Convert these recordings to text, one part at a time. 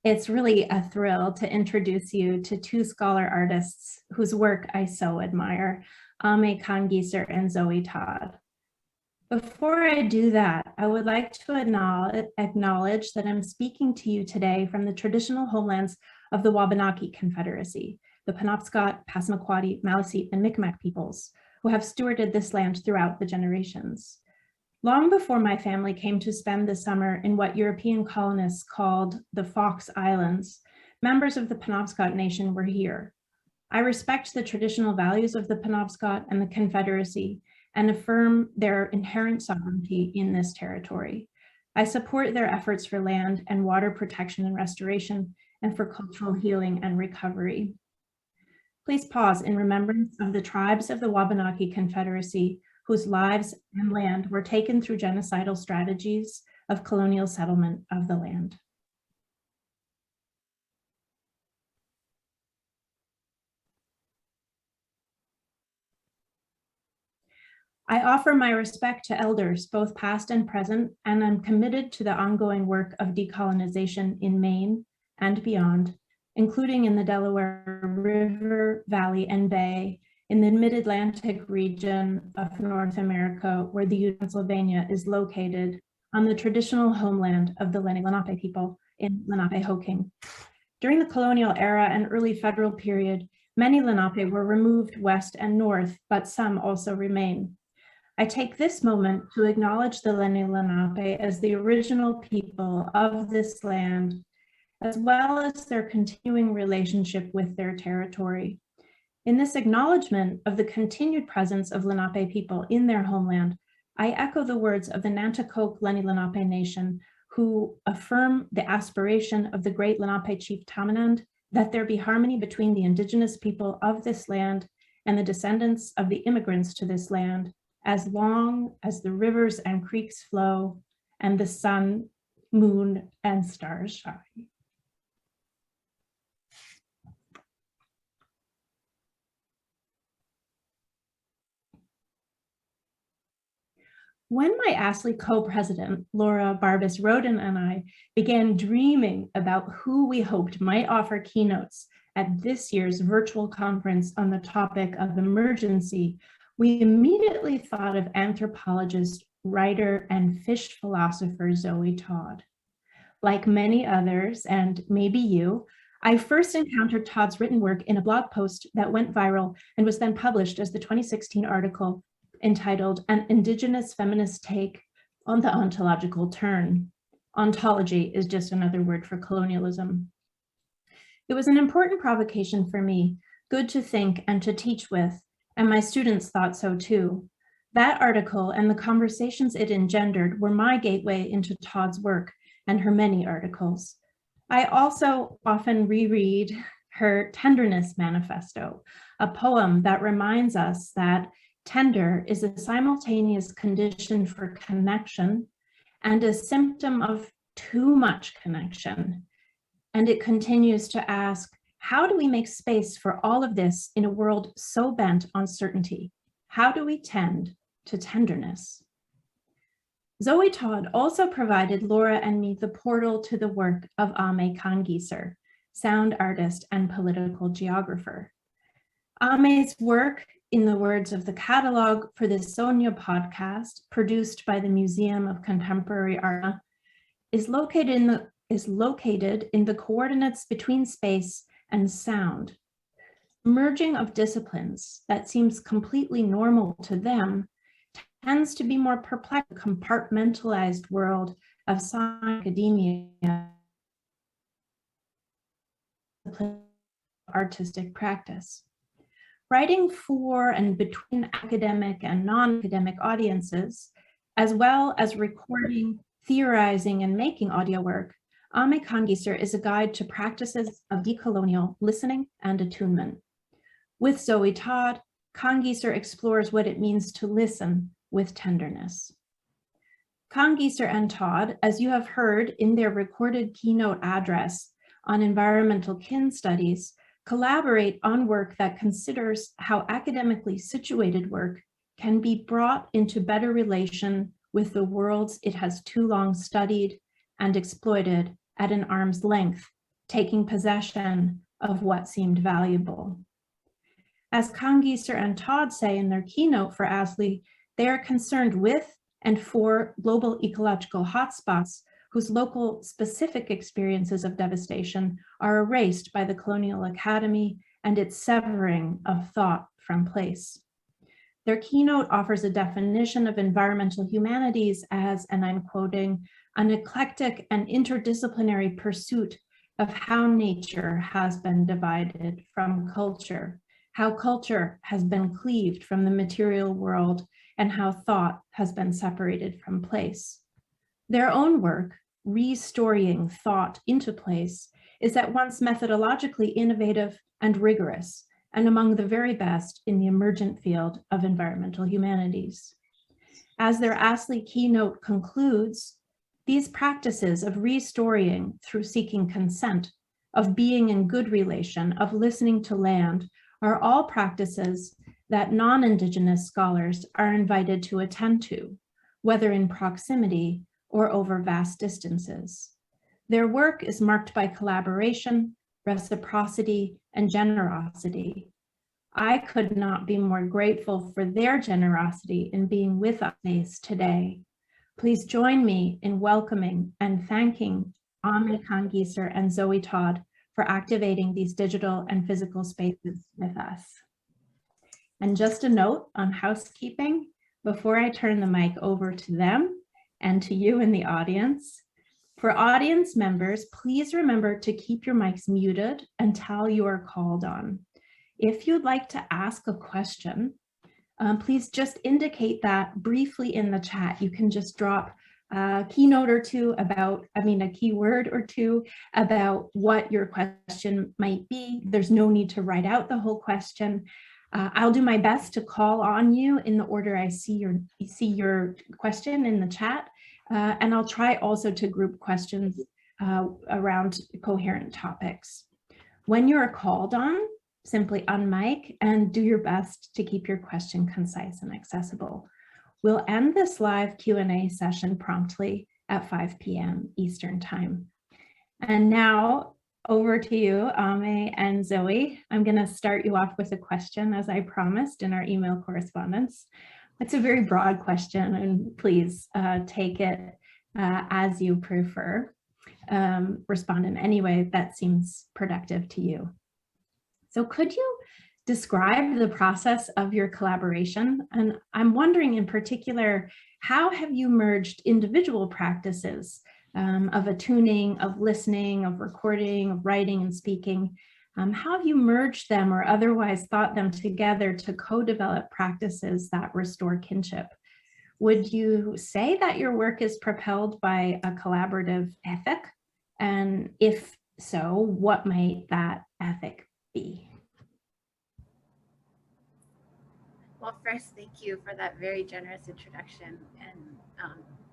It's really a thrill to introduce you to two scholar artists whose work I so admire, Kanngieser and Zoe Todd. Before I do that, I would like to acknowledge that I'm speaking to you today from the traditional homelands of the Wabanaki Confederacy, the Penobscot, Passamaquoddy, Maliseet, and Mi'kmaq peoples, who have stewarded this land throughout the generations. Long before my family came to spend the summer in what European colonists called the Fox Islands, members of the Penobscot Nation were here. I respect the traditional values of the Penobscot and the Confederacy and affirm their inherent sovereignty in this territory. I support their efforts for land and water protection and restoration and for cultural healing and recovery. Please pause in remembrance of the tribes of the Wabanaki Confederacy whose lives and land were taken through genocidal strategies of colonial settlement of the land. I offer my respect to elders, both past and present, and I'm committed to the ongoing work of decolonization in Maine and beyond, including in the Delaware River, Valley, and Bay, in the mid-Atlantic region of North America, where the Pennsylvania is located on the traditional homeland of the Lenni Lenape people in Lenapehoking. During the colonial era and early federal period, many Lenape were removed west and north, but some also remain. I take this moment to acknowledge the Lenni Lenape as the original people of this land, as well as their continuing relationship with their territory. In this acknowledgement of the continued presence of Lenape people in their homeland, I echo the words of the Nanticoke Lenni Lenape Nation, who affirm the aspiration of the great Lenape chief Tamanend that there be harmony between the indigenous people of this land and the descendants of the immigrants to this land, as long as the rivers and creeks flow and the sun, moon, and stars shine. When my ASLE co-president, Laura Barbas Roden, and I began dreaming about who we hoped might offer keynotes at this year's virtual conference on the topic of EmergenceE, we immediately thought of anthropologist, writer, and fish philosopher Zoe Todd. Like many others, and maybe you, I first encountered Todd's written work in a blog post that went viral and was then published as the 2016 article entitled An Indigenous Feminist Take on the Ontological Turn. Ontology is just another word for colonialism. It was an important provocation for me, good to think and to teach with, and my students thought so too. That article and the conversations it engendered were my gateway into Todd's work and her many articles. I also often reread her Tenderness Manifesto, a poem that reminds us that tender is a simultaneous condition for connection and a symptom of too much connection. And it continues to ask, how do we make space for all of this in a world so bent on certainty? How do we tend to tenderness? Zoe Todd also provided Laura and me the portal to the work of Kanngieser, sound artist and political geographer. Ame's work, in the words of the catalog for the Sonia podcast, produced by the Museum of Contemporary Art, is located in the coordinates between space and sound. Merging of disciplines that seems completely normal to them tends to be more perplexed, compartmentalized world of science, academia, artistic practice. Writing for and between academic and non-academic audiences, as well as recording, theorizing, and making audio work, Kanngieser is a guide to practices of decolonial listening and attunement. With Zoe Todd, Kanngieser explores what it means to listen with tenderness. Kanngieser and Todd, as you have heard in their recorded keynote address on environmental kin studies, collaborate on work that considers how academically situated work can be brought into better relation with the worlds it has too long studied and exploited at an arm's length taking possession of what seemed valuable. As Kanngieser and Todd say in their keynote for ASLE, they are concerned with and for global ecological hotspots whose local specific experiences of devastation are erased by the colonial academy and its severing of thought from place. Their keynote offers a definition of environmental humanities as, and I'm quoting, an eclectic and interdisciplinary pursuit of how nature has been divided from culture, how culture has been cleaved from the material world, and how thought has been separated from place. Their own work, restoring thought into place, is at once methodologically innovative and rigorous, and among the very best in the emergent field of environmental humanities. As their ASLE keynote concludes, these practices of restoring through seeking consent, of being in good relation, of listening to land, are all practices that non-Indigenous scholars are invited to attend to, whether in proximity or over vast distances. Their work is marked by collaboration, reciprocity, and generosity. I could not be more grateful for their generosity in being with us today. Please join me in welcoming and thanking Ame Kanngieser and Zoe Todd for activating these digital and physical spaces with us. And just a note on housekeeping, before I turn the mic over to them and to you in the audience, for audience members, please remember to keep your mics muted until you are called on. If you'd like to ask a question, please just indicate that briefly in the chat. You can just drop a keynote or two about, a keyword or two about what your question might be. There's no need to write out the whole question. I'll do my best to call on you in the order I see your question in the chat. And I'll try also to group questions around coherent topics. When you are called on, simply unmic and do your best to keep your question concise and accessible. We'll end this live Q&A session promptly at 5 p.m. Eastern Time. And now over to you, Ame and Zoe. I'm going to start you off with a question, as I promised in our email correspondence. It's a very broad question, and please take it as you prefer. Respond in any way that seems productive to you. So could you describe the process of your collaboration? And I'm wondering in particular, how have you merged individual practices of attuning, of listening, of recording, of writing and speaking? How have you merged them or otherwise thought them together to co-develop practices that restore kinship? Would you say that your work is propelled by a collaborative ethic? And if so, what might that ethic be? Well, first, thank you for that very generous introduction and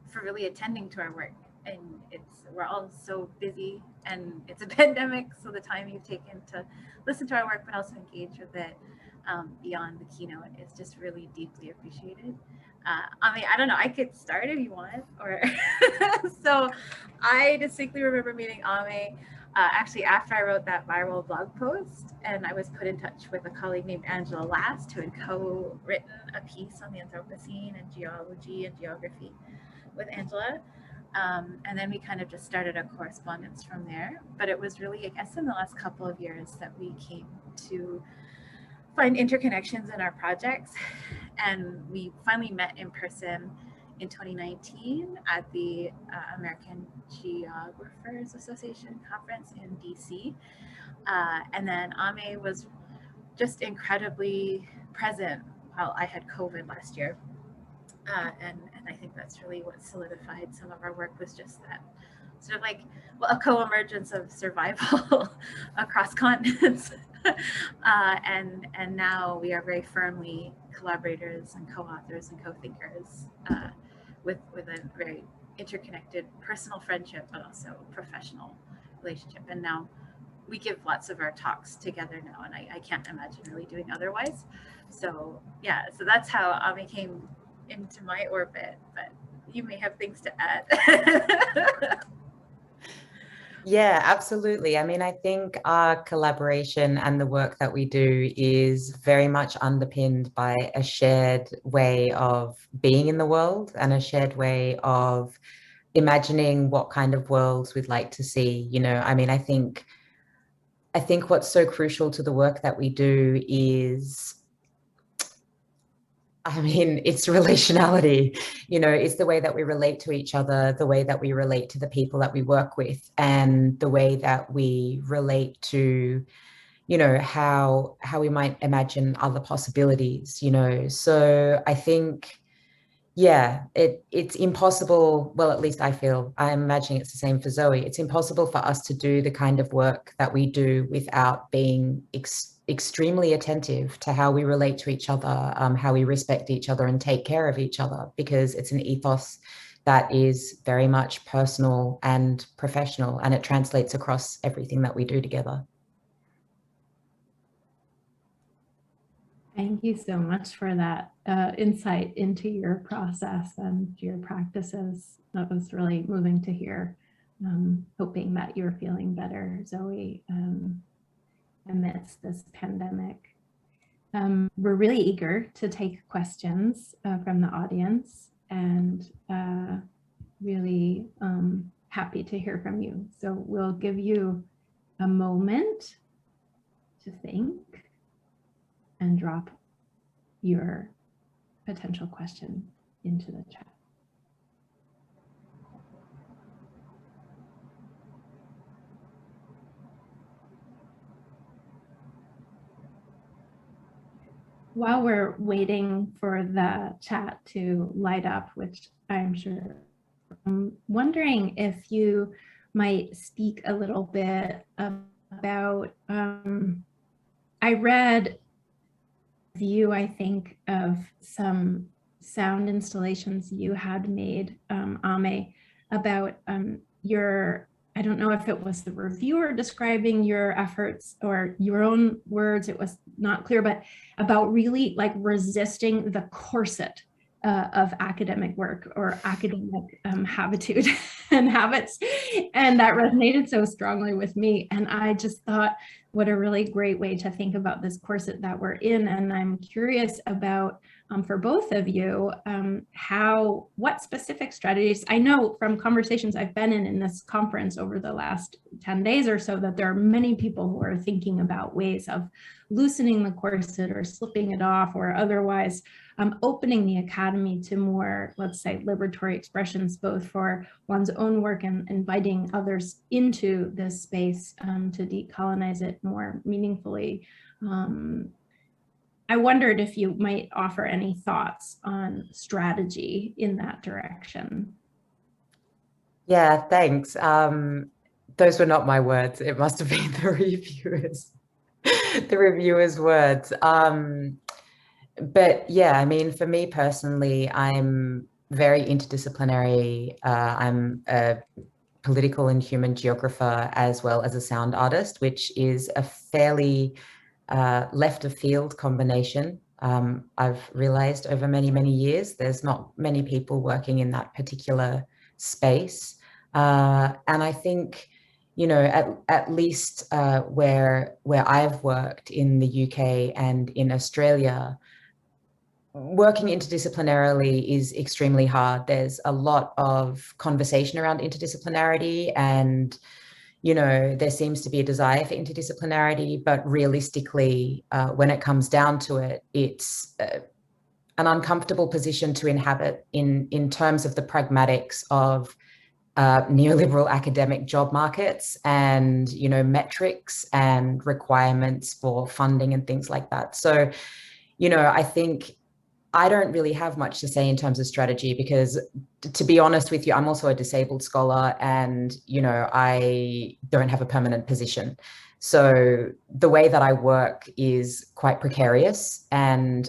for really attending to our work. And we're all so busy and it's a pandemic, so the time you've taken to listen to our work but also engage with it beyond the keynote is just really deeply appreciated. I don't know, I could start if you want, or so I distinctly remember meeting Ame actually after I wrote that viral blog post, and I was put in touch with a colleague named Angela Last who had co-written a piece on the Anthropocene and geology and geography with Angela. And then we kind of just started a correspondence from there. But it was really, I guess, in the last couple of years that we came to find interconnections in our projects. And we finally met in person in 2019 at the American Geographers Association conference in DC. And then Ame was just incredibly present while I had COVID last year. And I think that's really what solidified some of our work, was just that sort of like, well, a co-emergence of survival across continents. And now we are very firmly collaborators and co-authors and co-thinkers with a very interconnected personal friendship, but also professional relationship. And now we give lots of our talks together now, and I can't imagine really doing otherwise. So yeah, so that's how Ame came into my orbit, but you may have things to add. Yeah, absolutely. I mean, I think our collaboration and the work that we do is very much underpinned by a shared way of being in the world and a shared way of imagining what kind of worlds we'd like to see. I mean, I think what's so crucial to the work that we do is, I mean, it's relationality, it's the way that we relate to each other, the way that we relate to the people that we work with, and the way that we relate to, how we might imagine other possibilities. So I think, yeah, it's impossible. Well, at least I'm imagining it's the same for Zoe. It's impossible for us to do the kind of work that we do without being extremely attentive to how we relate to each other, how we respect each other and take care of each other, because it's an ethos that is very much personal and professional, and it translates across everything that we do together. Thank you so much for that insight into your process and your practices. That was really moving to hear. Hoping that you're feeling better, Zoe, amidst this pandemic. We're really eager to take questions from the audience, and really happy to hear from you. So we'll give you a moment to think and drop your potential question into the chat. While we're waiting for the chat to light up, which I'm sure, I'm wondering if you might speak a little bit about, I read view, I think, of some sound installations you had made, Ame, about I don't know if it was the reviewer describing your efforts or your own words, it was not clear, but about really like resisting the corset of academic work or academic habitude and habits. And that resonated so strongly with me. And I just thought, what a really great way to think about this corset that we're in. And I'm curious about, for both of you, what specific strategies, I know from conversations I've been in this conference over the last 10 days or so, that there are many people who are thinking about ways of loosening the corset or slipping it off, or otherwise opening the academy to more, let's say, liberatory expressions, both for one's own work and inviting others into this space to decolonize it more meaningfully. I wondered if you might offer any thoughts on strategy in that direction. Yeah, thanks. Those were not my words. It must have been the reviewers' words. But yeah, I mean, for me personally, I'm very interdisciplinary. I'm a political and human geographer as well as a sound artist, which is a fairly left of field combination. I've realized over many, many years, there's not many people working in that particular space. And I think, at least where I've worked in the UK and in Australia, working interdisciplinarily is extremely hard. There's a lot of conversation around interdisciplinarity, and there seems to be a desire for interdisciplinarity, but realistically, when it comes down to it, it's an uncomfortable position to inhabit in terms of the pragmatics of neoliberal academic job markets and, metrics and requirements for funding and things like that. So, I think I don't really have much to say in terms of strategy, because to be honest with you, I'm also a disabled scholar, and, I don't have a permanent position. So the way that I work is quite precarious. And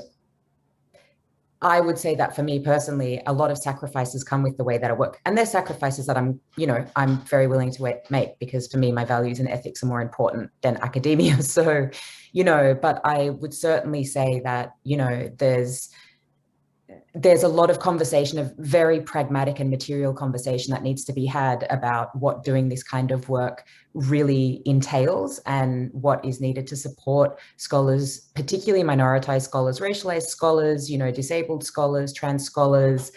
I would say that for me personally, a lot of sacrifices come with the way that I work. And there's sacrifices that I'm very willing to make, because for me, my values and ethics are more important than academia. So, but I would certainly say that, there's a lot of conversation, of very pragmatic and material conversation that needs to be had about what doing this kind of work really entails and what is needed to support scholars, particularly minoritized scholars, racialized scholars, disabled scholars, trans scholars,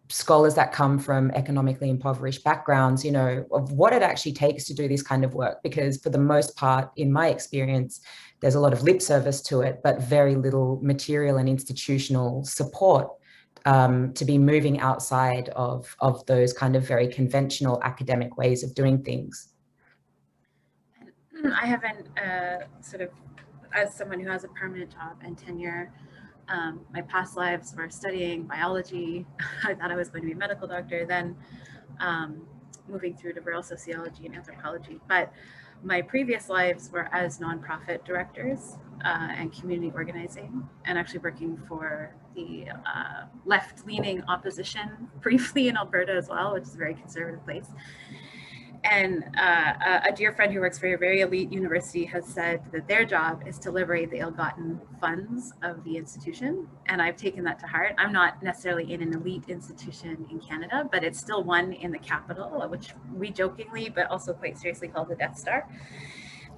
scholars that come from economically impoverished backgrounds, of what it actually takes to do this kind of work. Because for the most part, in my experience, there's a lot of lip service to it, but very little material and institutional support to be moving outside of those kind of very conventional academic ways of doing things. I haven't as someone who has a permanent job and tenure, my past lives were studying biology. I thought I was going to be a medical doctor, then moving through to rural sociology and anthropology. But my previous lives were as nonprofit directors and community organizing, and actually working for the left-leaning opposition briefly in Alberta as well, which is a very conservative place. And a dear friend who works for a very elite university has said that their job is to liberate the ill-gotten funds of the institution. And I've taken that to heart. I'm not necessarily in an elite institution in Canada, but it's still one in the capital, which we jokingly, but also quite seriously call the Death Star.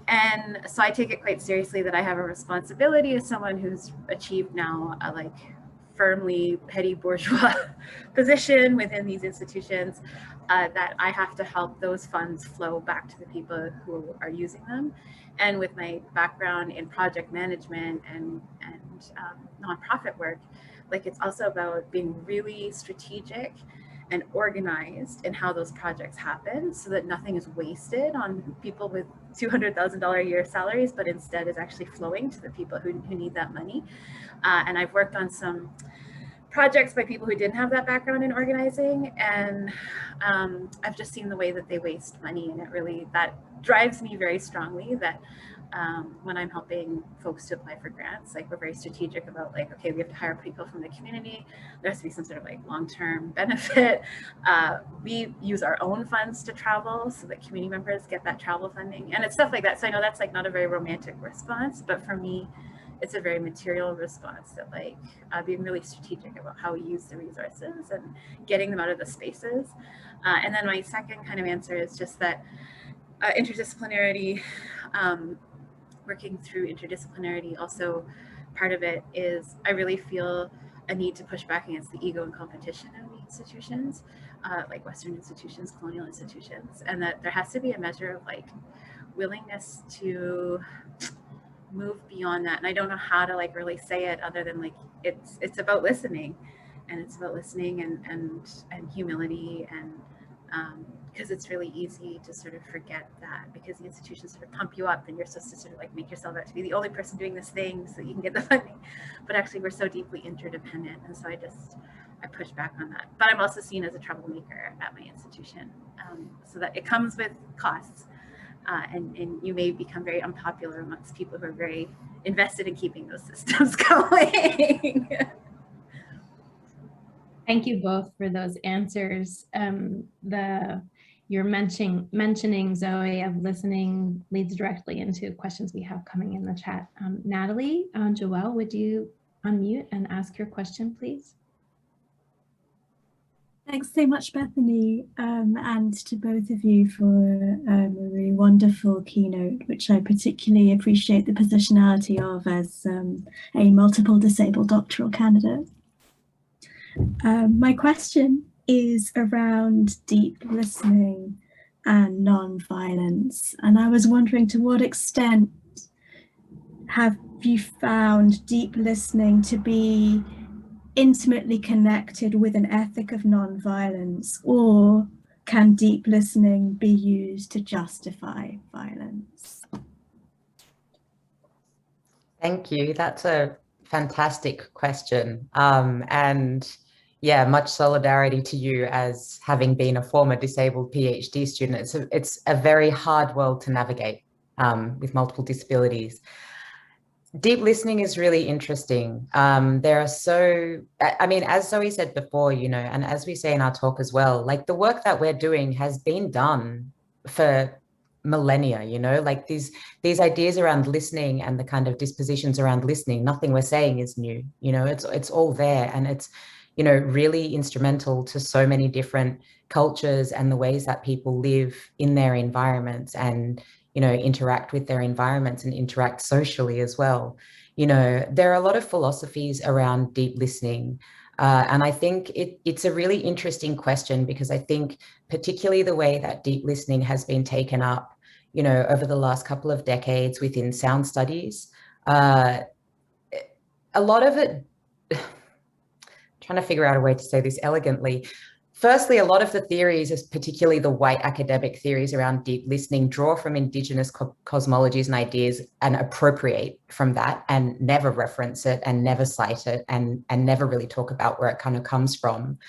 And so I take it quite seriously that I have a responsibility as someone who's achieved now a firmly petty bourgeois position within these institutions, that I have to help those funds flow back to the people who are using them. And with my background in project management and nonprofit work, it's also about being really strategic and organized in how those projects happen, so that nothing is wasted on people with $200,000 a year salaries, but instead is actually flowing to the people who need that money. And I've worked on some projects by people who didn't have that background in organizing, and I've just seen the way that they waste money, and that drives me very strongly. That when I'm helping folks to apply for grants, we're very strategic about okay, we have to hire people from the community. There has to be some sort of long-term benefit. We use our own funds to travel so that community members get that travel funding, and it's stuff like that. So I know that's not a very romantic response, but for me, it's a very material response, that being really strategic about how we use the resources and getting them out of the spaces. And then my second kind of answer is just that interdisciplinarity, working through interdisciplinarity, also part of it is I really feel a need to push back against the ego and competition of the institutions, like Western institutions, colonial institutions, and that there has to be a measure of willingness to move beyond that. And I don't know how to really say it other than it's about listening, and it's about listening and humility, and because it's really easy to sort of forget that, because the institutions sort of pump you up and you're supposed to sort of make yourself out to be the only person doing this thing so that you can get the funding, but actually we're so deeply interdependent. And so I push back on that. But I'm also seen as a troublemaker at my institution, so that it comes with costs. And you may become very unpopular amongst people who are very invested in keeping those systems going. Thank you both for those answers. You're mentioning, Zoe, of listening leads directly into questions we have coming in the chat. Natalie, Joelle, would you unmute and ask your question, please? Thanks so much, Bethany, and to both of you for a really wonderful keynote, which I particularly appreciate the positionality of as a multiple disabled doctoral candidate. My question is around deep listening and non-violence, and I was wondering, to what extent have you found deep listening to be intimately connected with an ethic of non-violence, or can deep listening be used to justify violence? Thank you. That's a fantastic question. And yeah, much solidarity to you as having been a former disabled PhD student. It's a very hard world to navigate with multiple disabilities. Deep listening is really interesting. There are as Zoe said before, and as we say in our talk as well, the work that we're doing has been done for millennia, you know, like these ideas around listening and the kind of dispositions around listening, nothing we're saying is new, you know, it's all there, and it's, you know, really instrumental to so many different cultures and the ways that people live in their environments and, you know, interact with their environments and interact socially as well. You know, there are a lot of philosophies around deep listening. And I think it's a really interesting question, because I think particularly the way that deep listening has been taken up, you know, over the last couple of decades within sound studies, a lot of it, trying to figure out a way to say this elegantly. Firstly, a lot of the theories, particularly the white academic theories around deep listening, draw from indigenous cosmologies and ideas and appropriate from that and never reference it and never cite it and never really talk about where it kind of comes from.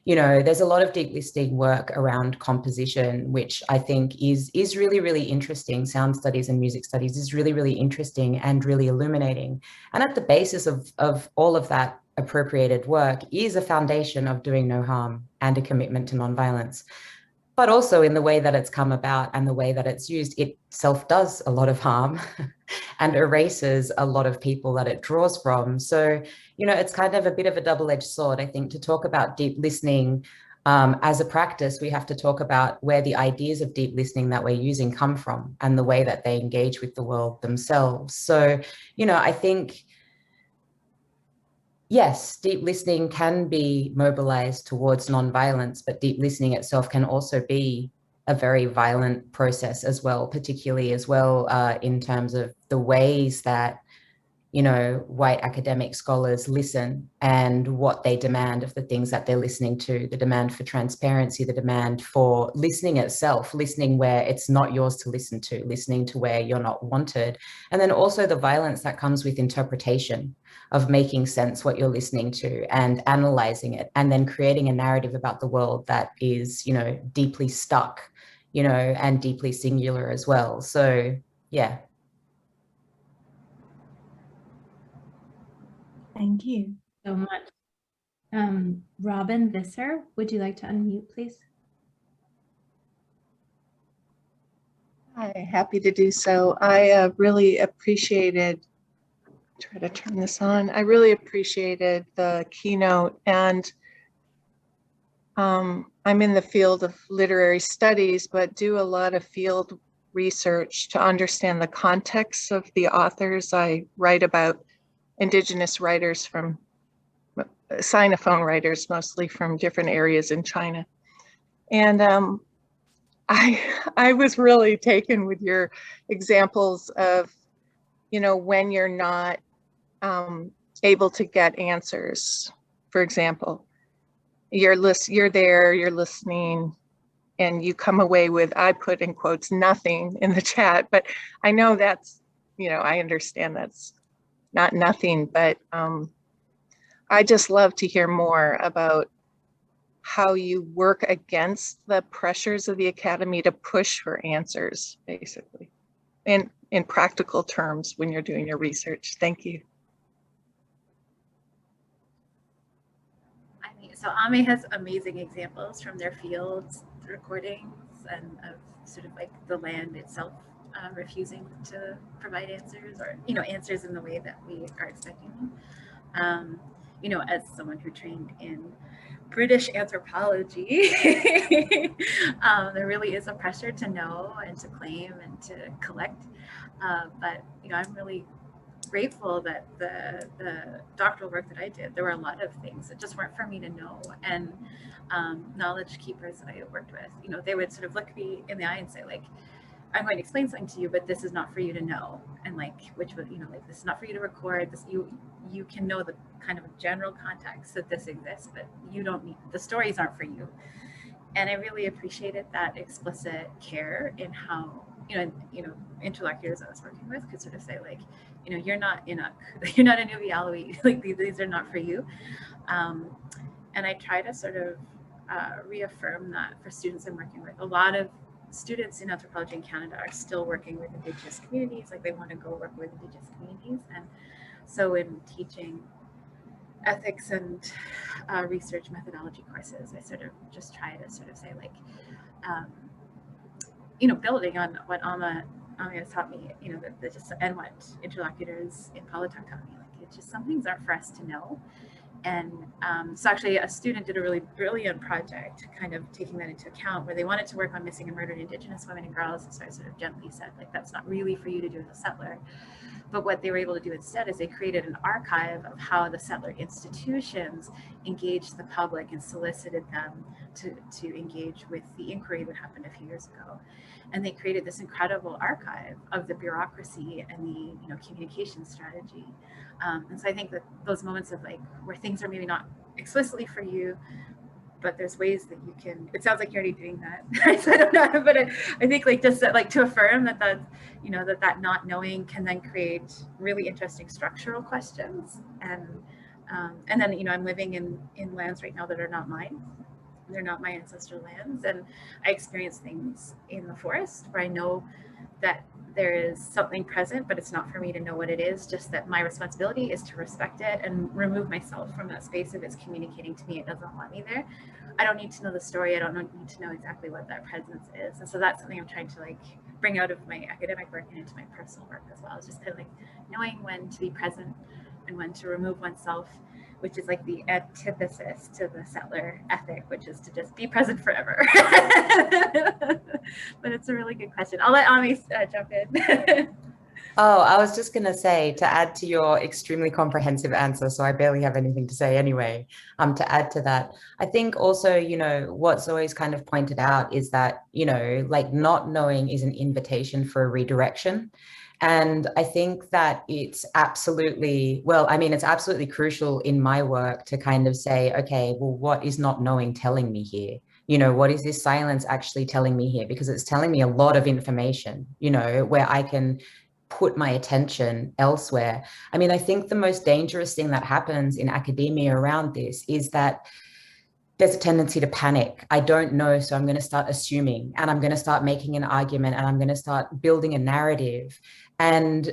You know, there's a lot of deep listening work around composition, which I think is really, really interesting. Sound studies and music studies is really, really interesting and really illuminating. And at the basis of all of that appropriated work is a foundation of doing no harm and a commitment to nonviolence. But also in the way that it's come about and the way that it's used, it itself does a lot of harm and erases a lot of people that it draws from. So, you know, it's kind of a bit of a double-edged sword. I think to talk about deep listening as a practice, we have to talk about where the ideas of deep listening that we're using come from and the way that they engage with the world themselves. So, you know, I think, yes, deep listening can be mobilized towards nonviolence, but deep listening itself can also be a very violent process as well, particularly as well in terms of the ways that, you know, white academic scholars listen and what they demand of the things that they're listening to, the demand for transparency, the demand for listening itself, listening where it's not yours to listen to, listening to where you're not wanted. And then also the violence that comes with interpretation of making sense what you're listening to and analyzing it, and then creating a narrative about the world that is, you know, deeply stuck, you know, and deeply singular as well. So, yeah. Thank you so much. Robin Visser, would you like to unmute, please? Hi, happy to do so. I really appreciated, try to turn this on. I really appreciated the keynote, and I'm in the field of literary studies, but do a lot of field research to understand the context of the authors. I write about Indigenous writers from Sinophone writers, mostly from different areas in China. And I was really taken with your examples of, you know, when you're not able to get answers. For example, you're there, you're listening, and you come away with, I put in quotes, nothing in the chat, but I know that's, you know, I understand that's not nothing, but I just love to hear more about how you work against the pressures of the academy to push for answers, basically, in practical terms when you're doing your research. Thank you. I mean, so AME has amazing examples from their fields recordings and of sort of like the land itself refusing to provide answers, or, you know, answers in the way that we are expecting them. You know, as someone who trained in British anthropology, there really is a pressure to know and to claim and to collect. But, you know, I'm really grateful that the doctoral work that I did, there were a lot of things that just weren't for me to know. And knowledge keepers that I worked with, you know, they would sort of look me in the eye and say, like, I'm going to explain something to you, but this is not for you to know. And like, which would, you know, like, this is not for you to record. This, you can know the kind of general context that this exists, but you don't need, the stories aren't for you. And I really appreciated that explicit care in how, you know, interlocutors I was working with could sort of say, like, you know, you're not a Nubialawi, like these are not for you. And I try to sort of reaffirm that for students I'm working with. A lot of students in anthropology in Canada are still working with Indigenous communities, like they want to go work with Indigenous communities. And so in teaching ethics and research methodology courses, I sort of just try to sort of say, like, building on what Amma has taught me, and what interlocutors in Peloton taught me, like, it's just some things aren't for us to know. And so actually a student did a really brilliant project kind of taking that into account, where they wanted to work on missing and murdered Indigenous women and girls. So I sort of gently said, like, that's not really for you to do as a settler. But what they were able to do instead is they created an archive of how the settler institutions engaged the public and solicited them to engage with the inquiry that happened a few years ago. And they created this incredible archive of the bureaucracy and the communication strategy. And so I think that those moments of, like, where things are maybe not explicitly for you, but there's ways that you can, it sounds like you're already doing that. So I don't know, but I think, like, just like to affirm that that not knowing can then create really interesting structural questions. And then, I'm living in lands right now that are not mine. They're not my ancestral lands. And I experience things in the forest where I know that there is something present, but it's not for me to know what it is, just that my responsibility is to respect it and remove myself from that space. If it's communicating to me, it doesn't want me there. I don't need to know the story. I don't need to know exactly what that presence is. And so that's something I'm trying to, like, bring out of my academic work and into my personal work as well. It's just kind of like knowing when to be present and when to remove oneself, which is like the antithesis to the settler ethic, which is to just be present forever. But it's a really good question. I'll let Ami jump in. Oh, I was just going to say, to add to your extremely comprehensive answer, so I barely have anything to say anyway, to add to that, I think also, what's always kind of pointed out is that, like, not knowing is an invitation for a redirection. And I think that it's absolutely, it's absolutely crucial in my work to kind of say, okay, well, what is not knowing telling me here? What is this silence actually telling me here? Because it's telling me a lot of information, where I can put my attention elsewhere. I think the most dangerous thing that happens in academia around this is that there's a tendency to panic. I don't know, so I'm going to start assuming, and I'm going to start making an argument, and I'm going to start building a narrative. And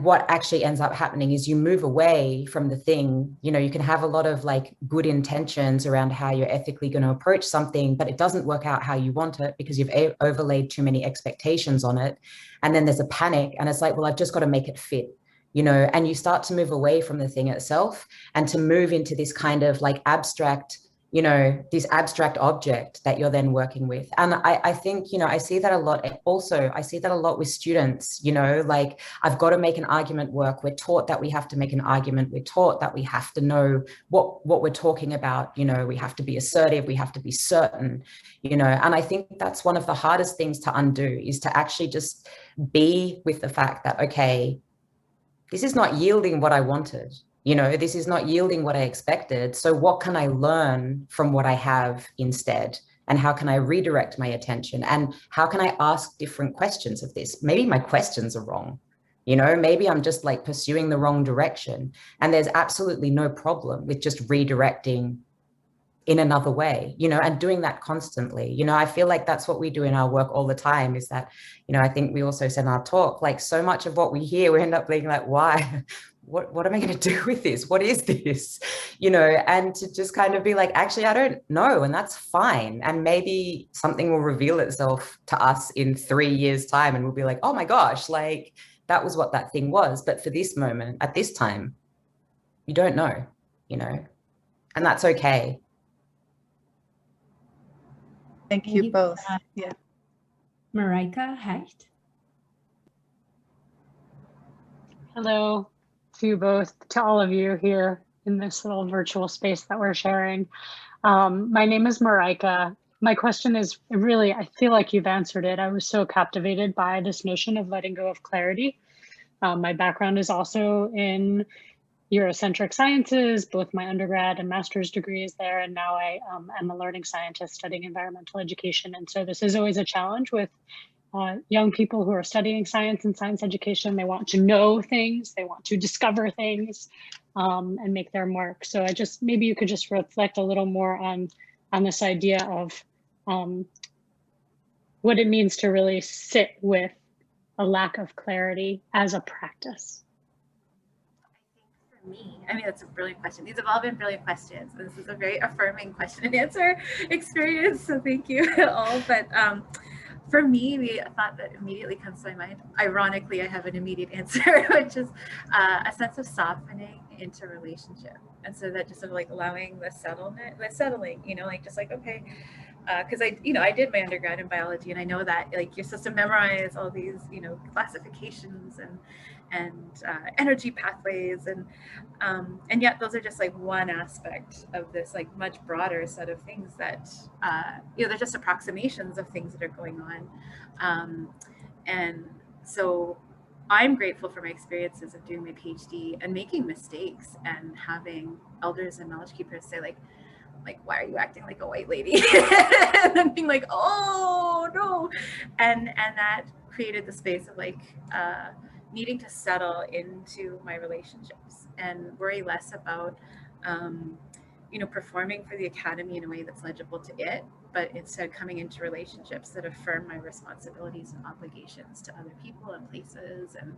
what actually ends up happening is you move away from the thing. You can have a lot of, like, good intentions around how you're ethically going to approach something, but it doesn't work out how you want it because you've overlaid too many expectations on it. And then there's a panic, and it's like, well, I've just got to make it fit, and you start to move away from the thing itself and to move into this kind of, like, abstract, this abstract object that you're then working with. And I think, I see that a lot. Also, I see that a lot with students, like, I've got to make an argument work. We're taught that we have to make an argument. We're taught that we have to know what we're talking about. We have to be assertive. We have to be certain, and I think that's one of the hardest things to undo, is to actually just be with the fact that, okay, this is not yielding what I wanted. This is not yielding what I expected. So what can I learn from what I have instead? And how can I redirect my attention? And how can I ask different questions of this? Maybe my questions are wrong. Maybe I'm just, like, pursuing the wrong direction. And there's absolutely no problem with just redirecting in another way, and doing that constantly. I feel like that's what we do in our work all the time, is that, I think we also said in our talk, like, so much of what we hear, we end up being like, why? What am I going to do with this? What is this? And to just kind of be like, actually, I don't know. And that's fine. And maybe something will reveal itself to us in 3 years' time. And we'll be like, oh my gosh, like, that was what that thing was. But for this moment, at this time, you don't know, and that's okay. Thank you both. Yeah. Marika Hecht. Hello to you both, to all of you here in this little virtual space that we're sharing. My name is Marika. My question is really, I feel like you've answered it. I was so captivated by this notion of letting go of clarity. My background is also in Eurocentric sciences, both my undergrad and master's degrees there, and now I am a learning scientist studying environmental education. And so this is always a challenge with young people who are studying science and science education. They want to know things, they want to discover things, and make their mark. So maybe you could just reflect a little more on this idea of what it means to really sit with a lack of clarity as a practice. Me, that's a brilliant question. These have all been brilliant questions. This is a very affirming question and answer experience. So thank you all. But for me, the thought that immediately comes to my mind, ironically, I have an immediate answer, which is a sense of softening into relationship. And so that just sort of like allowing the settling, you know, like just like, okay, because I did my undergrad in biology, and I know that like you're supposed to memorize all these, you know, classifications and energy pathways, and yet those are just like one aspect of this like much broader set of things that you know, they're just approximations of things that are going on, and so I'm grateful for my experiences of doing my PhD and making mistakes and having elders and knowledge keepers say like, why are you acting like a white lady? And then being like, oh no, and that created the space of like needing to settle into my relationships and worry less about you know, performing for the academy in a way that's legible to it, but instead coming into relationships that affirm my responsibilities and obligations to other people and places and,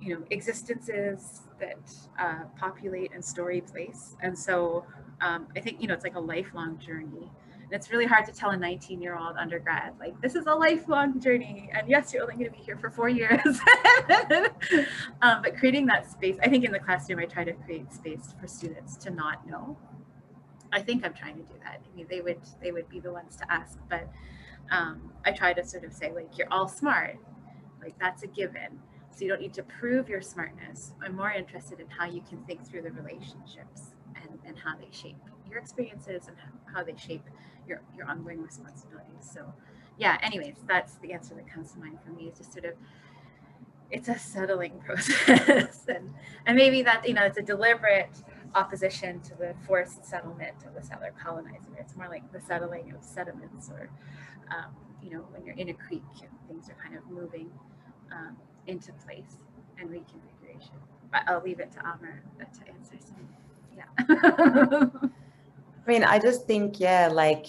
you know, existences that populate and story place. And so I think, you know, it's like a lifelong journey. And it's really hard to tell a 19-year-old undergrad, like, this is a lifelong journey. And yes, you're only going to be here for 4 years. But creating that space, I think in the classroom, I try to create space for students to not know. I think I'm trying to do that. I mean, they would be the ones to ask, but I try to sort of say, like, you're all smart. Like, that's a given. So you don't need to prove your smartness. I'm more interested in how you can think through the relationships and how they shape your experiences and how they shape your ongoing responsibilities. So yeah, anyways, that's the answer that comes to mind for me, is just sort of, it's a settling process. and maybe that, you know, it's a deliberate opposition to the forced settlement of the settler colonizer. It's more like the settling of sediments, or you know, when you're in a creek and things are kind of moving into place and reconfiguration. But I'll leave it to Amr to answer some. Yeah. I mean, I just think, yeah, like,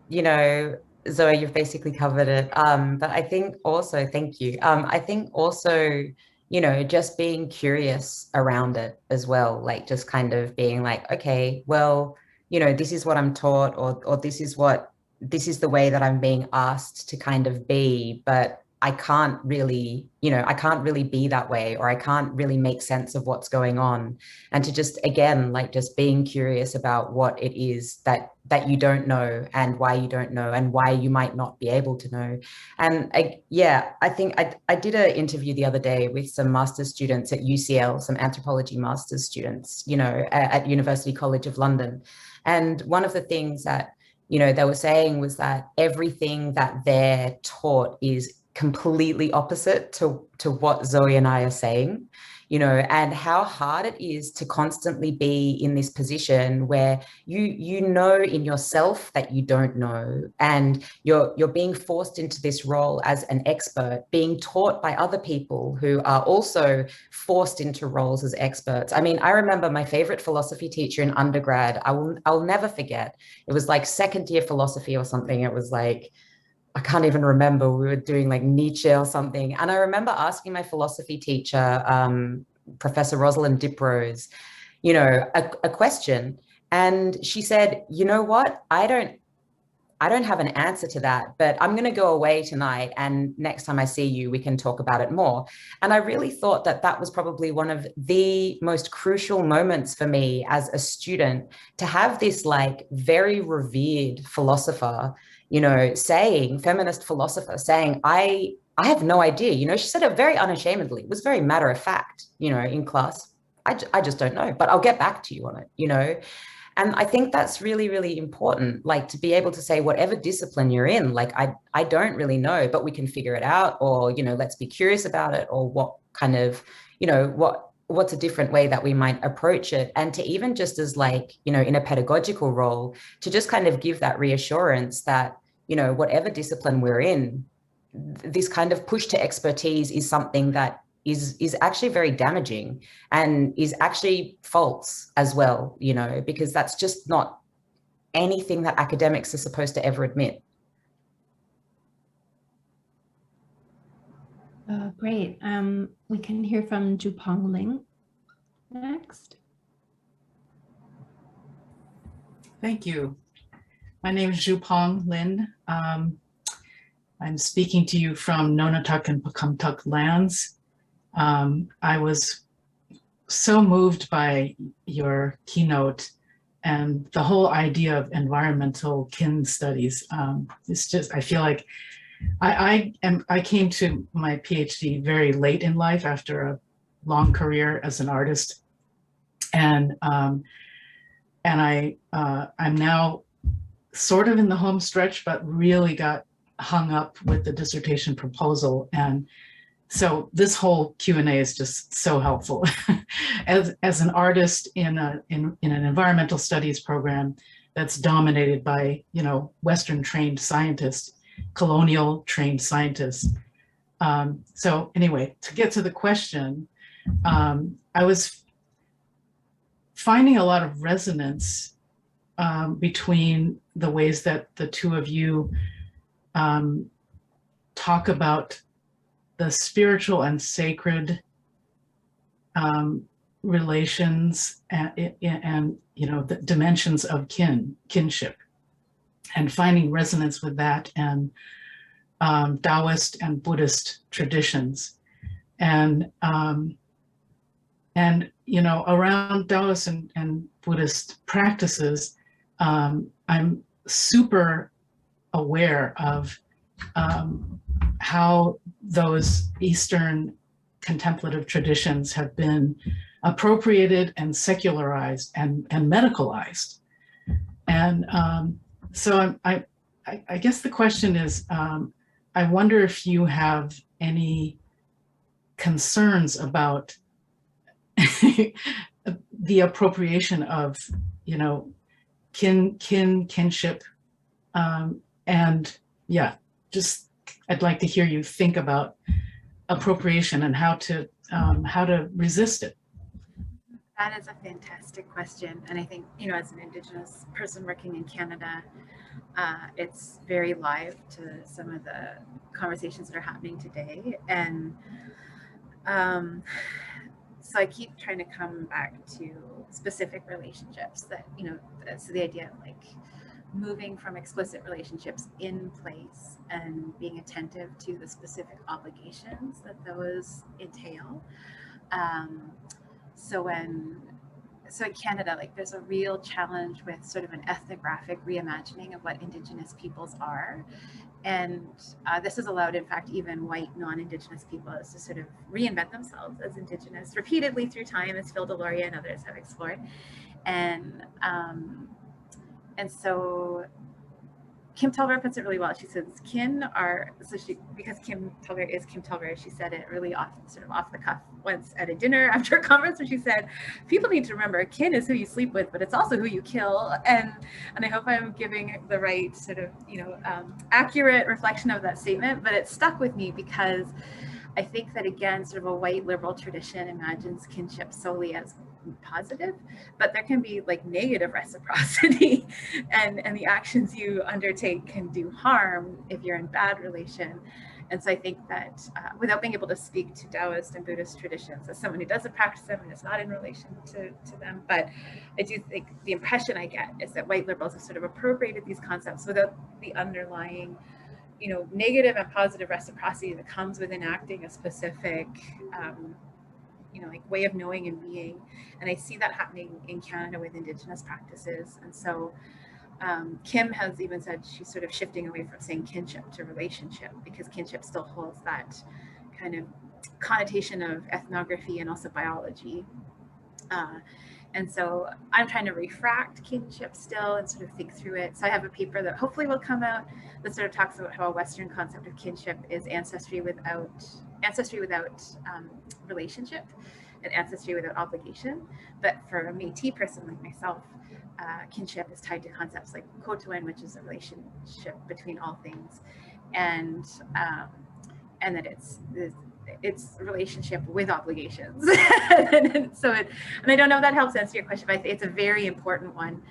you know, Zoe, you've basically covered it. But I think also, thank you. I think also, you know, just being curious around it as well, like just kind of being like, okay, well, you know, this is what I'm taught, or this is the way that I'm being asked to kind of be, but I can't really, you know, I can't really be that way, or I can't really make sense of what's going on. And to just, again, like just being curious about what it is that you don't know, and why you don't know, and why you might not be able to know. And yeah, I think I did an interview the other day with some master's students at UCL, some anthropology master's students, you know, at University College of London. And one of the things that, you know, they were saying was that everything that they're taught is completely opposite to what Zoe and I are saying, you know, and how hard it is to constantly be in this position where you know in yourself that you don't know, and you're being forced into this role as an expert, being taught by other people who are also forced into roles as experts. I mean, I remember my favorite philosophy teacher in undergrad. I'll never forget. It was like second year philosophy or something. It was like, I can't even remember, we were doing like Nietzsche or something. And I remember asking my philosophy teacher, Professor Rosalind Diprose, you know, a question. And she said, you know what, I don't have an answer to that, but I'm going to go away tonight, and next time I see you, we can talk about it more. And I really thought that that was probably one of the most crucial moments for me as a student, to have this like very revered philosopher, you know, feminist philosopher saying, I have no idea, you know, she said it very unashamedly. It was very matter of fact, you know, in class. I just don't know, but I'll get back to you on it, you know. And I think that's really, really important, like to be able to say, whatever discipline you're in, like, I don't really know, but we can figure it out, or, you know, let's be curious about it, or what kind of, you know, what's a different way that we might approach it. And to even just as like, you know, in a pedagogical role, to just kind of give that reassurance that, you know, whatever discipline we're in, this kind of push to expertise is something that is actually very damaging, and is actually false as well, you know, because that's just not anything that academics are supposed to ever admit. Great. We can hear from Jupong Ling next. Thank you. My name is Jupong Lin. I'm speaking to you from Nonotuck and Pocumtuck lands. I was so moved by your keynote and the whole idea of environmental kin studies. It's just, I feel like I came to my PhD very late in life after a long career as an artist. And I'm now sort of in the home stretch, but really got hung up with the dissertation proposal. And so this whole Q&A is just so helpful. As an artist in an environmental studies program that's dominated by, you know, Western trained scientists, colonial trained scientists. So anyway, to get to the question, I was finding a lot of resonance between the ways that the two of you talk about the spiritual and sacred relations and you know, the dimensions of kinship, and finding resonance with that and Taoist and Buddhist traditions. And you know, around Taoist and Buddhist practices, I'm super aware of how those Eastern contemplative traditions have been appropriated and secularized and medicalized. And so I guess the question is, I wonder if you have any concerns about the appropriation of, you know, kinship, and yeah, just I'd like to hear you think about appropriation and how to resist it. That is a fantastic question. And I think, you know, as an Indigenous person working in Canada, it's very live to some of the conversations that are happening today. And so I keep trying to come back to specific relationships that, you know, so the idea of like moving from explicit relationships in place and being attentive to the specific obligations that those entail. So in Canada, like there's a real challenge with sort of an ethnographic reimagining of what Indigenous peoples are. And this has allowed, in fact, even white non-Indigenous peoples to sort of reinvent themselves as Indigenous repeatedly through time, as Phil Deloria and others have explored. And so Kim Tolver puts it really well. She says kin are, because Kim Tolver is Kim Tolver, she said it really sort of off the cuff once at a dinner after a conference, where she said, people need to remember kin is who you sleep with, but it's also who you kill. And I hope I'm giving the right sort of, you know, accurate reflection of that statement, but it stuck with me because I think that, again, sort of a white liberal tradition imagines kinship solely as positive, but there can be like negative reciprocity, and the actions you undertake can do harm if you're in bad relation. And so I think that without being able to speak to Taoist and Buddhist traditions as someone who doesn't practice them and is not in relation to them, but I do think the impression I get is that white liberals have sort of appropriated these concepts without the underlying, you know, negative and positive reciprocity that comes with enacting a specific you know, like way of knowing and being. And I see that happening in Canada with Indigenous practices. And so Kim has even said she's sort of shifting away from saying kinship to relationship, because kinship still holds that kind of connotation of ethnography and also biology. And so I'm trying to refract kinship still and sort of think through it. So I have a paper that hopefully will come out that sort of talks about how a Western concept of kinship is ancestry without relationship and ancestry without obligation. But for a Métis person like myself, kinship is tied to concepts like kotoen, which is a relationship between all things, and that it's a relationship with obligations. And I don't know if that helps answer your question, but it's a very important one,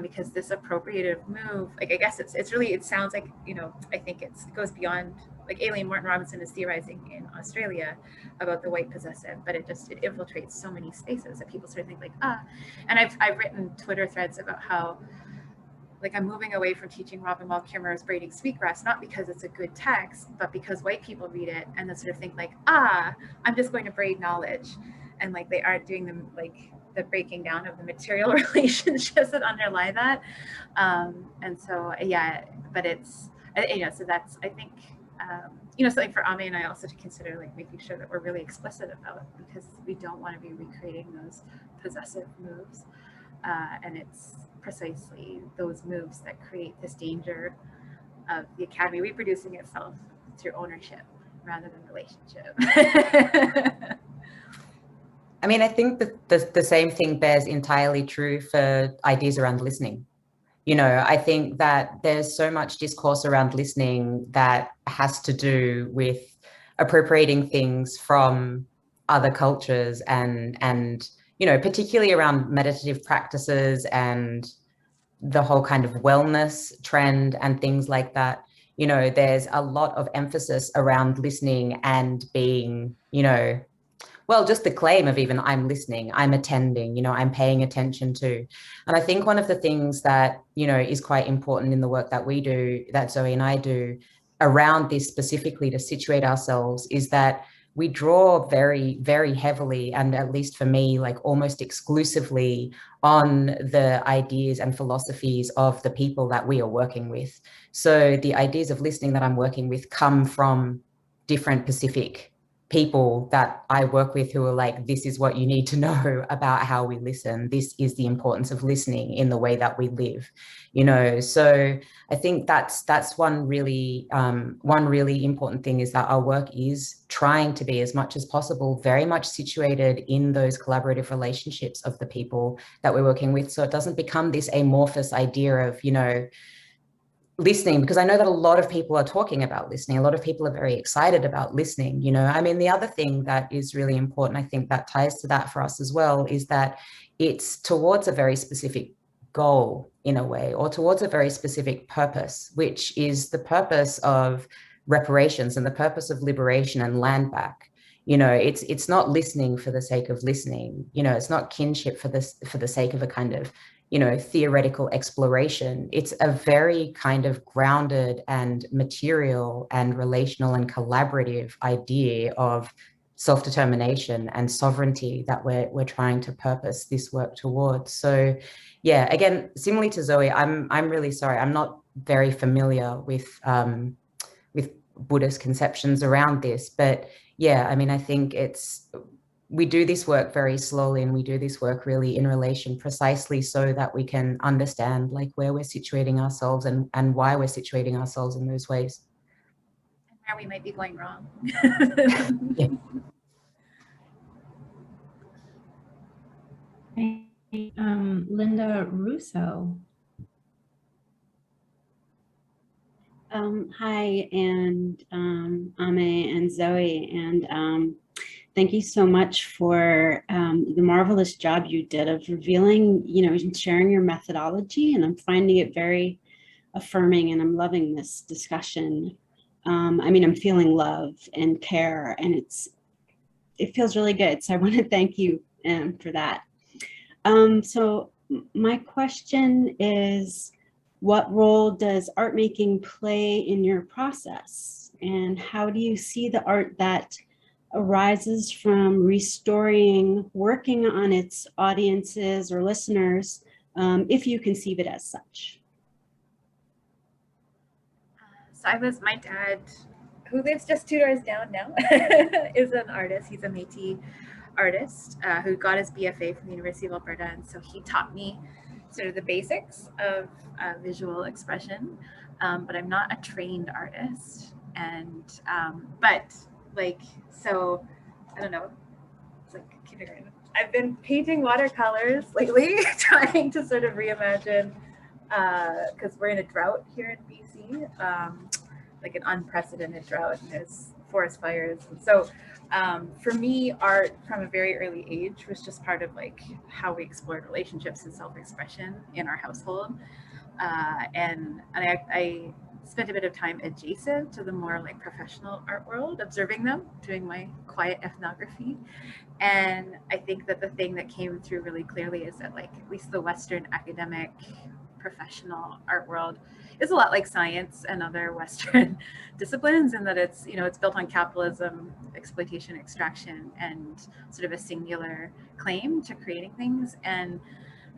because this appropriative move, like, I guess it's really, it sounds like, you know, I think it goes beyond, like Aileen Morton Robinson is theorizing in Australia about the white possessive, but it infiltrates so many spaces that people sort of think like, and I've written Twitter threads about how like I'm moving away from teaching Robin Wall Kimmerer's Braiding Sweetgrass, not because it's a good text, but because white people read it and then sort of think like, I'm just going to braid knowledge. And like they aren't doing them like the breaking down of the material relationships that underlie that. And so, yeah, but it's, so that's, I think, so like for Ame and I also to consider like making sure that we're really explicit about, because we don't want to be recreating those possessive moves. And it's precisely those moves that create this danger of the academy reproducing itself through ownership rather than relationship. I mean, I think that the same thing bears entirely true for ideas around listening. I think that there's so much discourse around listening that has to do with appropriating things from other cultures and particularly around meditative practices and the whole kind of wellness trend and things like that. There's a lot of emphasis around listening and being, well, just the claim of even I'm listening, I'm attending, I'm paying attention to. And I think one of the things that, is quite important in the work that we do, that Zoe and I do around this specifically to situate ourselves, is that we draw very, very heavily, and at least for me, like almost exclusively on the ideas and philosophies of the people that we are working with. So the ideas of listening that I'm working with come from different Pacific people that I work with who are like, this is what you need to know about how we listen. This is the importance of listening in the way that we live, So I think that's one really important thing, is that our work is trying to be as much as possible very much situated in those collaborative relationships of the people that we're working with. So it doesn't become this amorphous idea of, listening, because I know that a lot of people are talking about listening. A lot of people are very excited about listening. I mean, the other thing that is really important, I think that ties to that for us as well, is that it's towards a very specific goal in a way, or towards a very specific purpose, which is the purpose of reparations and the purpose of liberation and land back. It's not listening for the sake of listening. It's not kinship for the sake of a kind of theoretical exploration. It's a very kind of grounded and material and relational and collaborative idea of self-determination and sovereignty that we're trying to purpose this work towards. So yeah, again, similarly to Zoe, I'm really sorry, I'm not very familiar with Buddhist conceptions around this, but yeah, I mean, I think we do this work very slowly, and we do this work really in relation precisely so that we can understand like where we're situating ourselves and why we're situating ourselves in those ways. And where we might be going wrong. Yeah. Linda Russo. Hi, and Ame and Zoe, and thank you so much for the marvelous job you did of revealing, and sharing your methodology. And I'm finding it very affirming, and I'm loving this discussion. I mean, I'm feeling love and care, and it feels really good. So I want to thank you for that. So my question is, what role does art making play in your process? And how do you see the art that arises from restoring, working on its audiences or listeners, if you conceive it as such? So my dad, who lives just 2 doors down now, is an artist. He's a Métis artist who got his BFA from the University of Alberta. And so he taught me sort of the basics of visual expression, but I'm not a trained artist. And, but like, so I don't know, it's like kindergarten. I've been painting watercolors lately, trying to sort of reimagine, because we're in a drought here in BC, like an unprecedented drought, and there's forest fires. And so for me, art from a very early age was just part of like how we explored relationships and self-expression in our household. And I spent a bit of time adjacent to the more like professional art world, observing them, doing my quiet ethnography. And I think that the thing that came through really clearly is that like at least the Western academic professional art world is a lot like science and other Western disciplines, in that it's, you know, it's built on capitalism, exploitation, extraction, and sort of a singular claim to creating things. And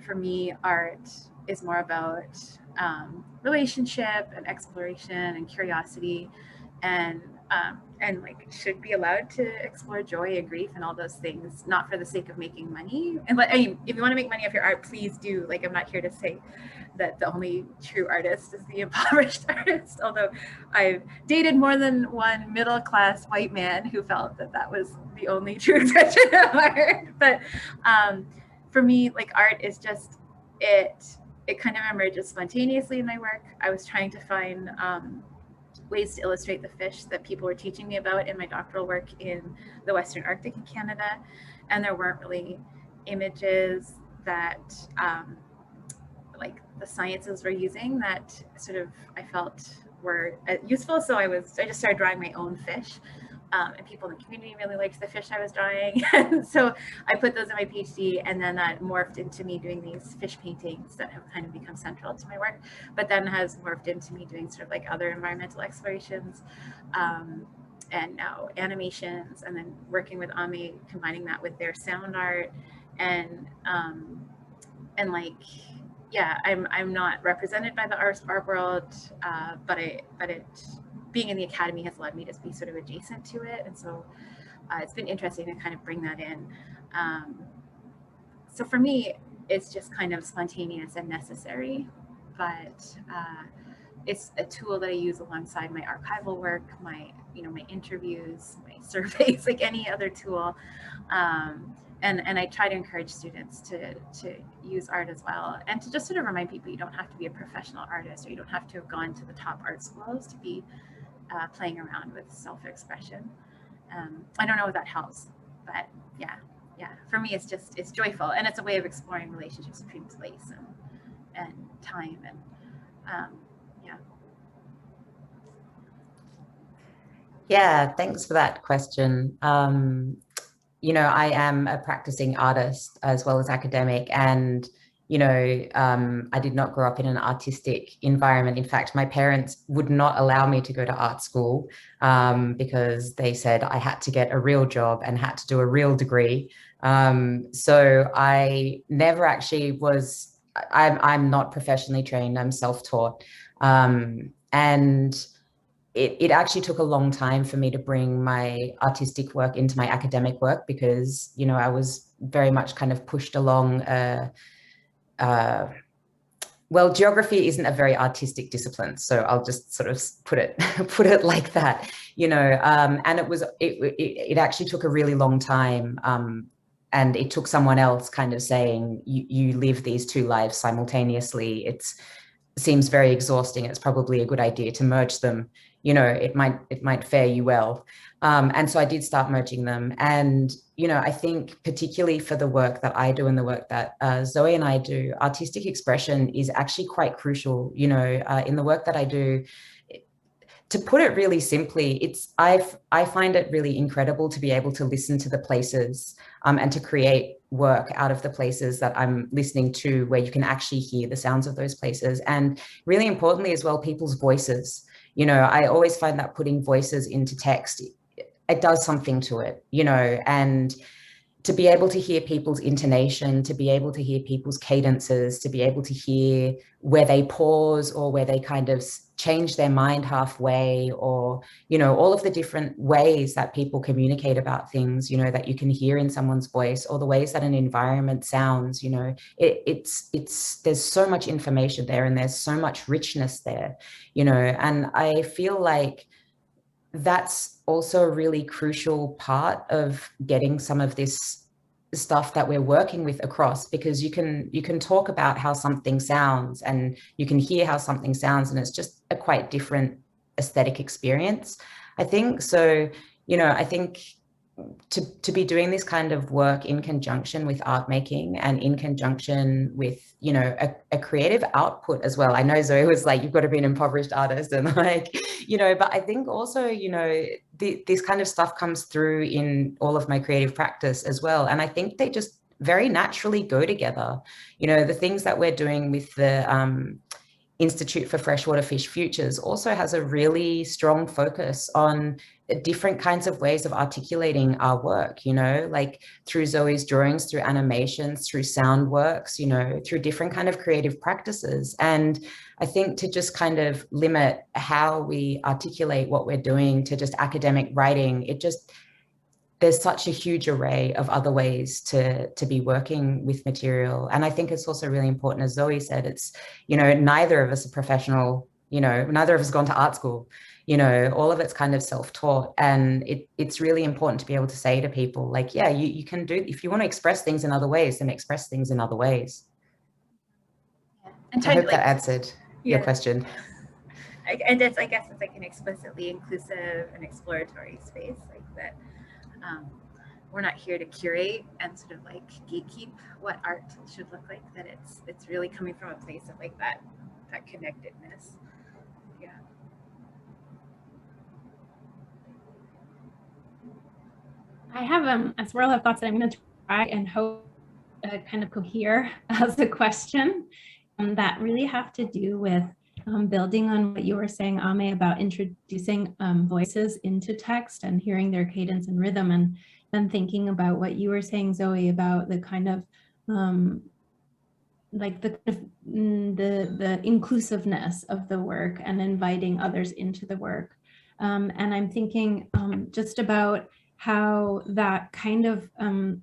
for me, art is more about relationship and exploration and curiosity, and like should be allowed to explore joy and grief and all those things, not for the sake of making money. And I mean, if you want to make money off your art, please do. Like, I'm not here to say that the only true artist is the impoverished artist, although I've dated more than one middle-class white man who felt that that was the only true expression of art. But for me, like, art is just, it kind of emerges spontaneously in my work. I was trying to find ways to illustrate the fish that people were teaching me about in my doctoral work in the Western Arctic in Canada. And there weren't really images that like the sciences were using that sort of I felt were useful. So I just started drawing my own fish. And people in the community really liked the fish I was drawing. And so I put those in my PhD, and then that morphed into me doing these fish paintings that have kind of become central to my work, but then has morphed into me doing sort of like other environmental explorations, and now animations, and then working with Ame, combining that with their sound art. And like, yeah, I'm not represented by the art world, but being in the academy has allowed me to be sort of adjacent to it. And so it's been interesting to kind of bring that in. So for me, it's just kind of spontaneous and necessary, but it's a tool that I use alongside my archival work, my interviews, my surveys, like any other tool. And I try to encourage students to use art as well, and to just sort of remind people you don't have to be a professional artist, or you don't have to have gone to the top art schools to be playing around with self-expression. I don't know if that helps, but yeah, for me it's joyful, and it's a way of exploring relationships between place and time, and yeah. Yeah, thanks for that question. You know, I am a practicing artist as well as academic, and you know, I did not grow up in an artistic environment. In fact, my parents would not allow me to go to art school because they said I had to get a real job and had to do a real degree. So I never actually was, I'm not professionally trained, I'm self-taught. And it actually took a long time for me to bring my artistic work into my academic work, because, you know, I was very much kind of pushed along well, geography isn't a very artistic discipline, so I'll just sort of put it like that, you know. And it actually took a really long time, and it took someone else kind of saying, you live these two lives simultaneously. It seems very exhausting. It's probably a good idea to merge them. You know, it might fare you well. And so I did start merging them. And, you know, I think particularly for the work that I do and the work that Zoe and I do, artistic expression is actually quite crucial. You know, in the work that I do, to put it really simply, I find it really incredible to be able to listen to the places and to create work out of the places that I'm listening to, where you can actually hear the sounds of those places. And really importantly as well, people's voices. You know, I always find that putting voices into text, it does something to it, you know, and to be able to hear people's intonation, to be able to hear people's cadences, to be able to hear where they pause or where they kind of change their mind halfway, or, you know, all of the different ways that people communicate about things, you know, that you can hear in someone's voice, or the ways that an environment sounds, you know, there's so much information there, and there's so much richness there, you know. And I feel like that's also a really crucial part of getting some of this stuff that we're working with across, because you can talk about how something sounds, and you can hear how something sounds, and it's just a quite different aesthetic experience, I think. So, you know, I think to be doing this kind of work in conjunction with art making, and in conjunction with, you know, a creative output as well. I know Zoe was like, you've got to be an impoverished artist, and like, you know, but I think also, you know, this kind of stuff comes through in all of my creative practice as well. And I think they just very naturally go together. You know, the things that we're doing with the Institute for Freshwater Fish Futures also has a really strong focus on different kinds of ways of articulating our work, you know, like through Zoe's drawings, through animations, through sound works, you know, through different kind of creative practices. And I think to just kind of limit how we articulate what we're doing to just academic writing, there's such a huge array of other ways to be working with material. And I think it's also really important, as Zoe said, it's, you know, neither of us are professional, you know, neither of us have gone to art school, you know, all of it's kind of self-taught. And it's really important to be able to say to people like, yeah, you can do, if you want to express things in other ways, then express things in other ways. Yeah. And I hope that answered your question. And it's, I guess it's like an explicitly inclusive and exploratory space like that. We're not here to curate and sort of like gatekeep what art should look like, that it's really coming from a place of like that connectedness. Yeah. I have a swirl of thoughts that I'm going to try and hope kind of cohere as a question that really have to do with building on what you were saying, Ame, about introducing voices into text and hearing their cadence and rhythm, and then thinking about what you were saying, Zoe, about the kind of like the inclusiveness of the work and inviting others into the work. And I'm thinking just about how that kind of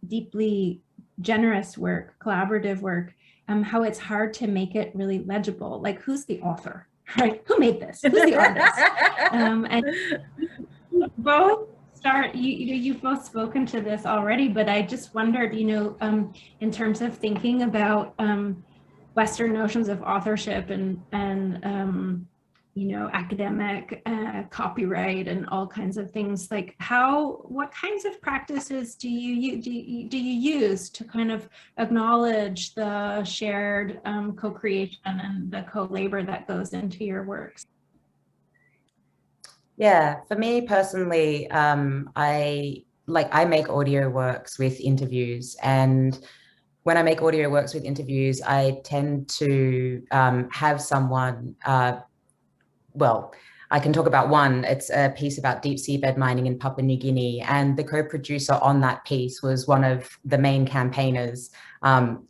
deeply generous work, collaborative work, how it's hard to make it really legible. Like, who's the author, right? Who made this? Who's the artist? And both you've both spoken to this already, but I just wondered, you know, in terms of thinking about Western notions of authorship and you know, academic copyright and all kinds of things, like what kinds of practices do you use to kind of acknowledge the shared co-creation and the co-labor that goes into your works? Yeah, for me personally, I make audio works with interviews, and when I make audio works with interviews, I tend to have someone, well, I can talk about one. It's a piece about deep seabed mining in Papua New Guinea, and the co-producer on that piece was one of the main campaigners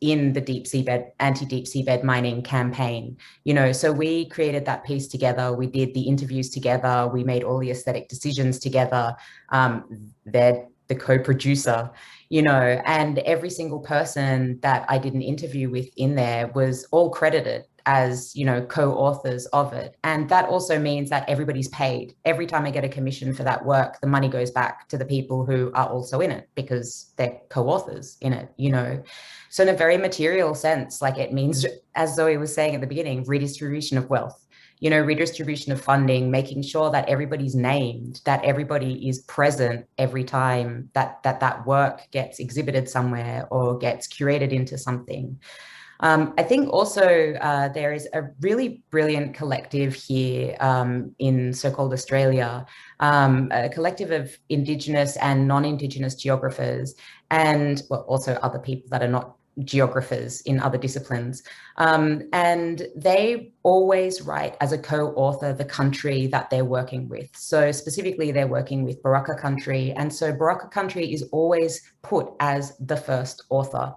in the deep seabed, anti-deep seabed mining campaign. You know, so we created that piece together. We did the interviews together. We made all the aesthetic decisions together. They're the co-producer, you know, and every single person that I did an interview with in there was all credited as, you know, co-authors of it. And that also means that everybody's paid. Every time I get a commission for that work, the money goes back to the people who are also in it because they're co-authors in it, you know. So in a very material sense, like, it means, as Zoe was saying at the beginning, redistribution of wealth, you know, redistribution of funding, making sure that everybody's named, that everybody is present every time that work gets exhibited somewhere or gets curated into something. I think also there is a really brilliant collective here in so-called Australia, a collective of Indigenous and non-Indigenous geographers, and well, also other people that are not geographers in other disciplines. And they always write as a co-author the country that they're working with. So specifically, they're working with Baraka country. And so Baraka country is always put as the first author.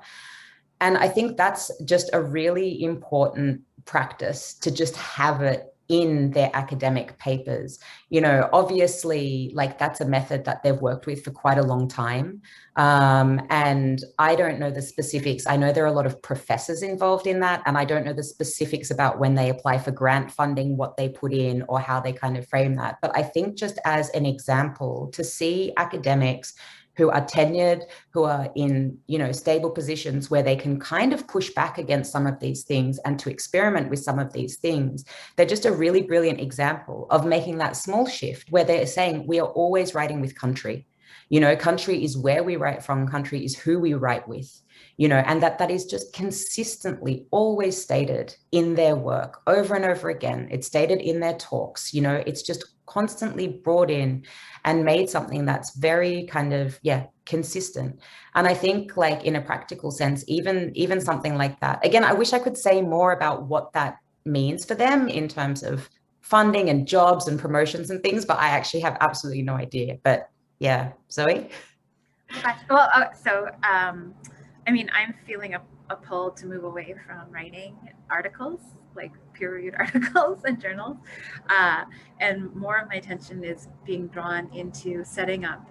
And I think that's just a really important practice, to just have it in their academic papers. You know, obviously, like, that's a method that they've worked with for quite a long time. And I don't know the specifics. I know there are a lot of professors involved in that, and I don't know the specifics about when they apply for grant funding, what they put in or how they kind of frame that. But I think just as an example, to see academics who are tenured, who are in, you know, stable positions where they can kind of push back against some of these things and to experiment with some of these things. They're just a really brilliant example of making that small shift where they're saying, we are always writing with country. You know, country is where we write from, country is who we write with, you know, and that is just consistently always stated in their work over and over again. It's stated in their talks, you know, it's just constantly brought in and made something that's very kind of, yeah, consistent. And I think, like, in a practical sense, even something like that, again, I wish I could say more about what that means for them in terms of funding and jobs and promotions and things, but I actually have absolutely no idea. But yeah, Zoe? Well, I mean, I'm feeling a pull to move away from writing articles, like peer-reviewed articles and journals. And more of my attention is being drawn into setting up,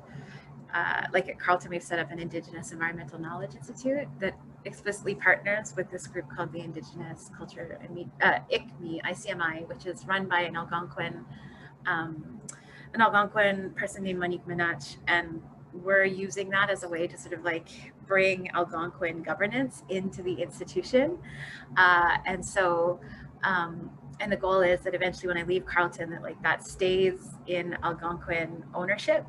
like at Carleton, we've set up an Indigenous Environmental Knowledge Institute that explicitly partners with this group called the Indigenous Culture and ICMI, which is run by an Algonquin person named Monique Minach, and we're using that as a way to sort of like bring Algonquin governance into the institution. And so, and the goal is that eventually when I leave Carleton, that like that stays in Algonquin ownership,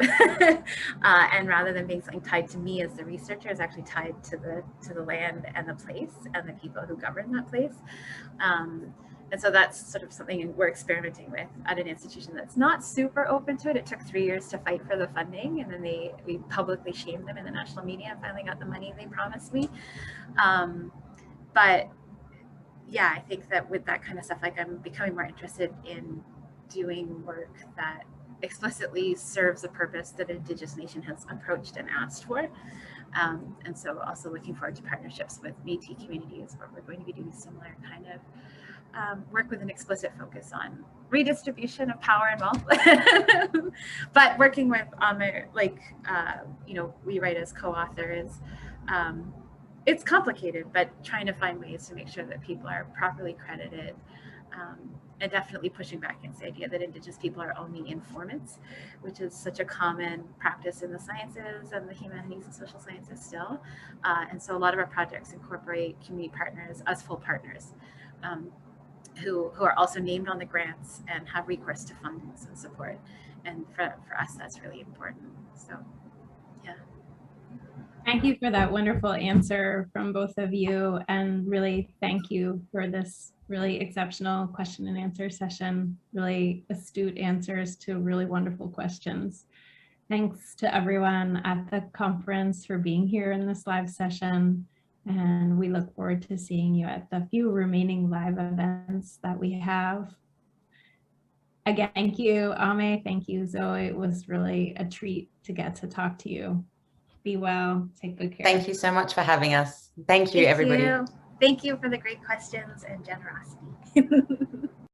and rather than being something tied to me as the researcher, is actually tied to the land and the place and the people who govern that place. And so that's sort of something we're experimenting with at an institution that's not super open to it. It took 3 years to fight for the funding, and then we publicly shamed them in the national media and finally got the money they promised me. But yeah, I think that with that kind of stuff, like I'm becoming more interested in doing work that explicitly serves a purpose that an Indigenous nation has approached and asked for. And so also looking forward to partnerships with Métis communities where we're going to be doing similar kind of work with an explicit focus on redistribution of power and wealth. But working with you know, we write as co-authors. It's complicated, but trying to find ways to make sure that people are properly credited, and definitely pushing back against the idea that Indigenous people are only informants, which is such a common practice in the sciences and the humanities and social sciences still. And so a lot of our projects incorporate community partners as full partners, who are also named on the grants and have recourse to fundings and support. And for us, that's really important. So, yeah. Thank you for that wonderful answer from both of you. And really thank you for this really exceptional question and answer session, really astute answers to really wonderful questions. Thanks to everyone at the conference for being here in this live session. And we look forward to seeing you at the few remaining live events that we have. Again, thank you, Ame. Thank you, Zoe. It was really a treat to get to talk to you. Be well, take good care. Thank you so much for having us. Thank you, everybody. Thank you for the great questions and generosity.